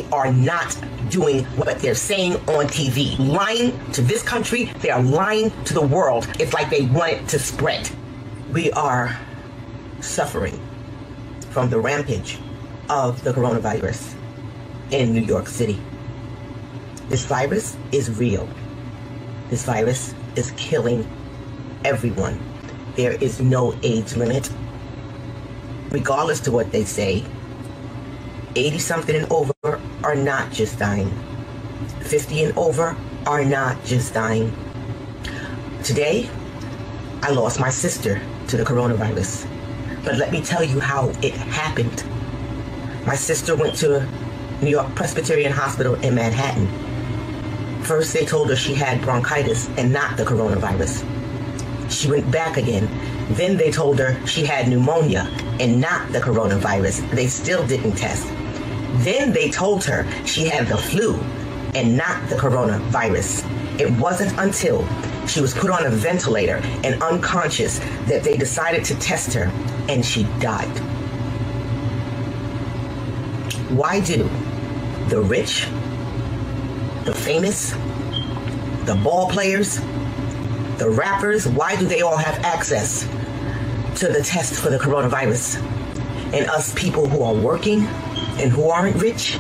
they are not doing what they're saying on TV. Lying to this country, they are lying to the world. It's like they want it to spread. We are suffering from the rampage of the coronavirus in New York City. This virus is real. This virus is killing everyone. There is no age limit. Regardless to what they say, 80-something and over are not just dying. 50 and over are not just dying. Today, I lost my sister to the coronavirus. But let me tell you how it happened. My sister went to New York Presbyterian Hospital in Manhattan. First, they told her she had bronchitis and not the coronavirus. She went back again. Then they told her she had pneumonia and not the coronavirus. They still didn't test. Then they told her she had the flu and not the coronavirus. It wasn't until she was put on a ventilator and unconscious that they decided to test her, and she died. Why do the rich, the famous, the ball players, the rappers, why do they all have access to the test for the coronavirus? And us people who are working and who aren't rich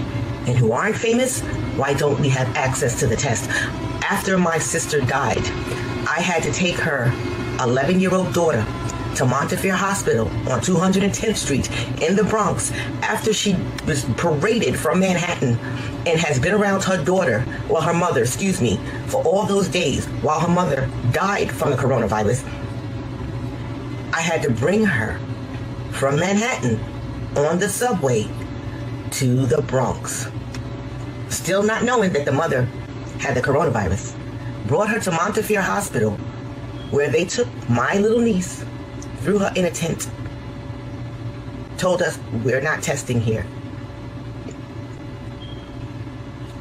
and who aren't famous, why don't we have access to the test? After my sister died, I had to take her 11-year-old daughter to Montefiore Hospital on 210th Street in the Bronx after she was paraded from Manhattan and has been around her daughter, well, her mother, excuse me, for all those days while her mother died from the coronavirus. I had to bring her from Manhattan on the subway to the Bronx, still not knowing that the mother had the coronavirus. Brought her to Montefiore Hospital, where they took my little niece, threw her in a tent, told us we're not testing here.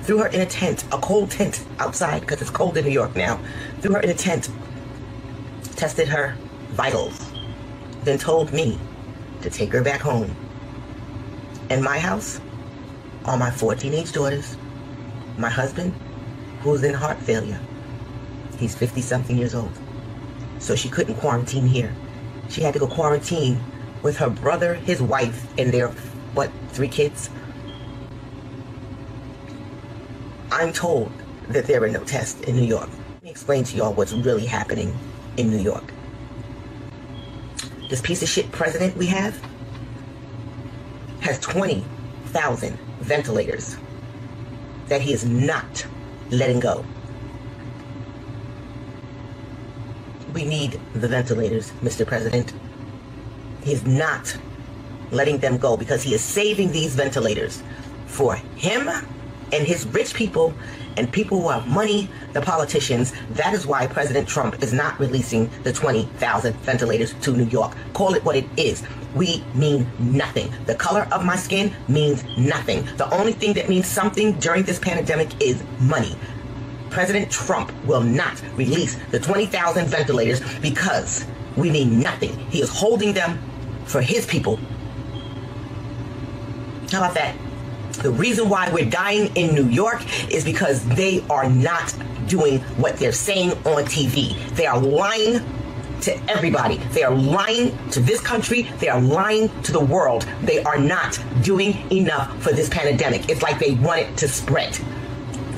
Threw her in a tent, a cold tent outside because it's cold in New York now. Threw her in a tent, tested her vitals, then told me to take her back home. In my house are my 4 teenage daughters, my husband, who's in heart failure. He's 50-something years old. So she couldn't quarantine here. She had to go quarantine with her brother, his wife, and their, 3 kids? I'm told that there are no tests in New York. Let me explain to y'all what's really happening in New York. This piece of shit president we have has 20,000 ventilators that he is not letting go. We need the ventilators, Mr. President. He's not letting them go because he is saving these ventilators for him and his rich people and people who have money, the politicians. That is why President Trump is not releasing the 20,000 ventilators to New York. Call it what it is. We mean nothing. The color of my skin means nothing. The only thing that means something during this pandemic is money. President Trump will not release the 20,000 ventilators because we mean nothing. He is holding them for his people. How about that? The reason why we're dying in New York is because they are not doing what they're saying on TV. They are lying to everybody. They are lying to this country. They are lying to the world. They are not doing enough for this pandemic. It's like they want it to spread.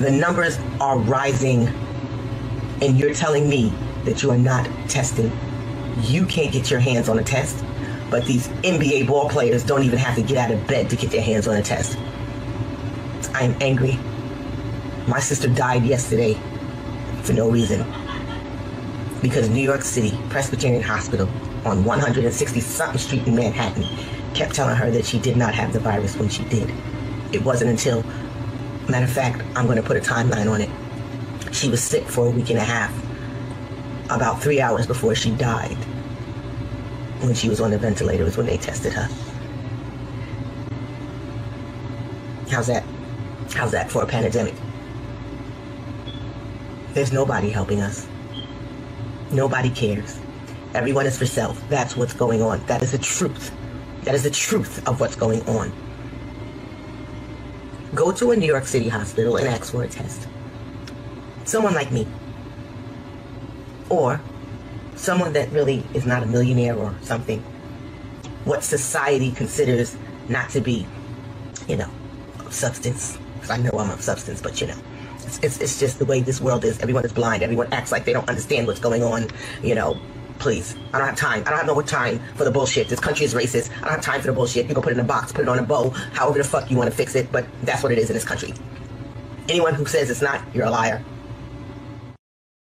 The numbers are rising, and you're telling me that you are not testing. You can't get your hands on a test, but these NBA ball players don't even have to get out of bed to get their hands on a test. I am angry. My sister died yesterday for no reason because New York City Presbyterian Hospital on 160-something Street in Manhattan kept telling her that she did not have the virus when she did. It wasn't until, matter of fact, I'm going to put a timeline on it. She was sick for a week and a half, about 3 hours before she died. When she was on the ventilator was when they tested her. How's that? How's that for a pandemic? There's nobody helping us. Nobody cares. Everyone is for self. That's what's going on. That is the truth. That is the truth of what's going on. Go to a New York City hospital and ask for a test. Someone like me. Or someone that really is not a millionaire or something. What society considers not to be, of substance. Because I know I'm of substance, but it's just the way this world is. Everyone is blind. Everyone acts like they don't understand what's going on. Please. I don't have time. I don't have no time for the bullshit. This country is racist. I don't have time for the bullshit. You go put it in a box, put it on a bow, however the fuck you want to fix it, but that's what it is in this country. Anyone who says it's not, you're a liar.